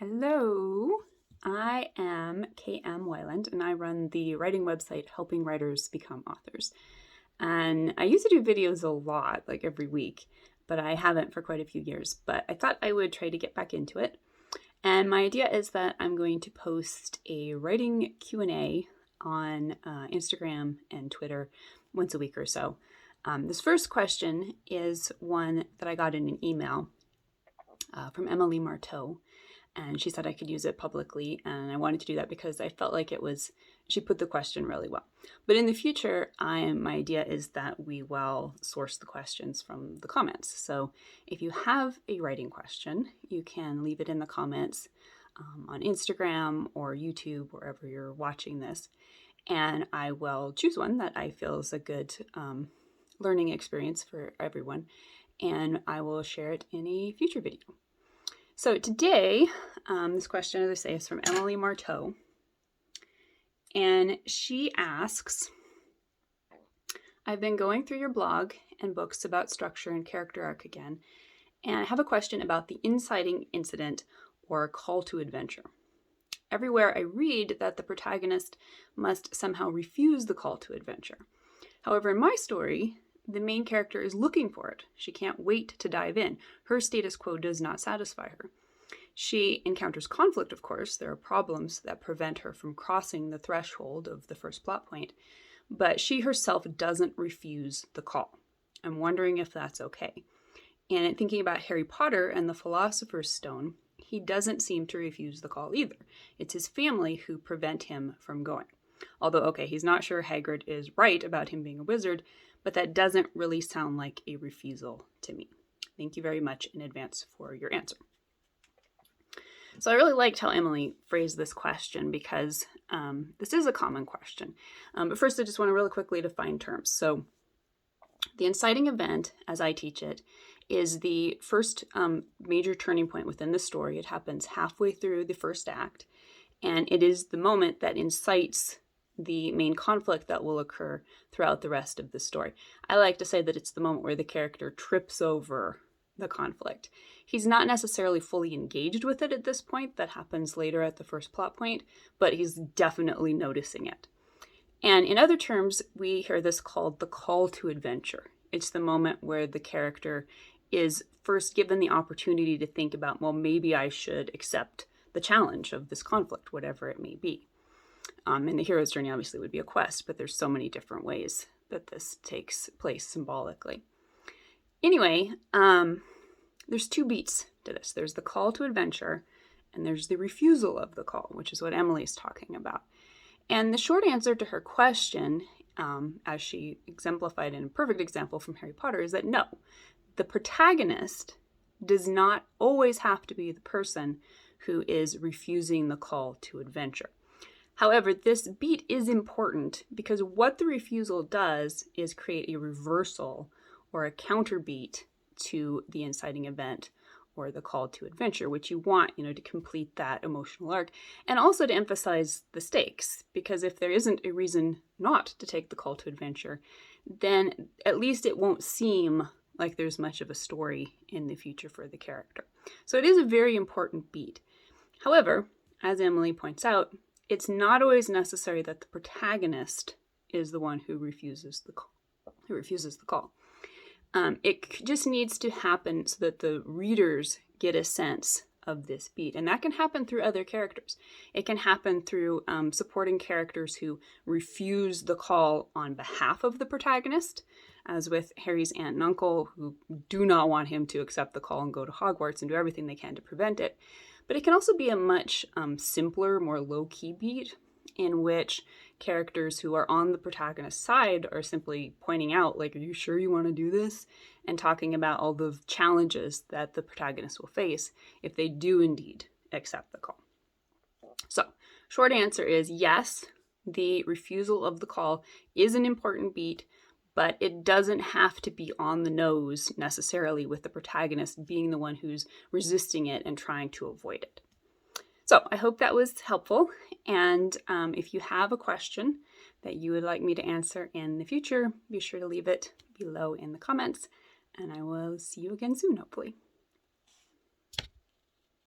Hello, I am KM Weiland and I run the writing website Helping Writers Become Authors. And I used to do videos a lot, like every week, but I haven't for quite a few years. But I thought I would try to get back into it. And my idea is that I'm going to post a writing Q&A on Instagram and Twitter once a week or so. This first question is one that I got in an email from Emily Marteau. And she said I could use it publicly, and I wanted to do that because I felt like she put the question really well. But in the future, my idea is that we will source the questions from the comments. So if you have a writing question, you can leave it in the comments on Instagram or YouTube, wherever you're watching this. And I will choose one that I feel is a good learning experience for everyone. And I will share it in a future video. So today, this question, as I say, is from Emily Marteau. And she asks, I've been going through your blog and books about structure and character arc again, and I have a question about the inciting incident or call to adventure. Everywhere I read that the protagonist must somehow refuse the call to adventure. However, in my story, the main character is looking for it. She can't wait to dive in. Her status quo does not satisfy her. She encounters conflict, of course. There are problems that prevent her from crossing the threshold of the first plot point, but she herself doesn't refuse the call. I'm wondering if that's okay. And in thinking about Harry Potter and the Philosopher's Stone, he doesn't seem to refuse the call either. It's his family who prevent him from going. Although, okay, he's not sure Hagrid is right about him being a wizard, but that doesn't really sound like a refusal to me. Thank you very much in advance for your answer. So I really liked how Emily phrased this question because this is a common question. But first, I just want to really quickly define terms. So the inciting event, as I teach it, is the first major turning point within the story. It happens halfway through the first act, and it is the moment that incites the main conflict that will occur throughout the rest of the story. I like to say that it's the moment where the character trips over the conflict. He's not necessarily fully engaged with it at this point. That happens later at the first plot point, but he's definitely noticing it. And in other terms, we hear this called the call to adventure. It's the moment where the character is first given the opportunity to think about, well, maybe I should accept the challenge of this conflict, whatever it may be. And the hero's journey obviously would be a quest, but there's so many different ways that this takes place symbolically. Anyway, there's two beats to this. There's the call to adventure, and there's the refusal of the call, which is what Emily's talking about. And the short answer to her question, as she exemplified in a perfect example from Harry Potter, is that no, the protagonist does not always have to be the person who is refusing the call to adventure. However, this beat is important because what the refusal does is create a reversal or a counter beat to the inciting event or the call to adventure, which you want, to complete that emotional arc and also to emphasize the stakes. Because if there isn't a reason not to take the call to adventure, then at least it won't seem like there's much of a story in the future for the character. So it is a very important beat. However, as Emily points out, it's not always necessary that the protagonist is the one who refuses the call. It just needs to happen so that the readers get a sense of this beat. And that can happen through other characters. It can happen through supporting characters who refuse the call on behalf of the protagonist, as with Harry's aunt and uncle, who do not want him to accept the call and go to Hogwarts and do everything they can to prevent it. But it can also be a much simpler, more low-key beat in which characters who are on the protagonist's side are simply pointing out, like, are you sure you want to do this? And talking about all the challenges that the protagonist will face if they do indeed accept the call. So, short answer is yes, the refusal of the call is an important beat, but it doesn't have to be on the nose necessarily with the protagonist being the one who's resisting it and trying to avoid it. So I hope that was helpful. And if you have a question that you would like me to answer in the future, be sure to leave it below in the comments. And I will see you again soon, hopefully.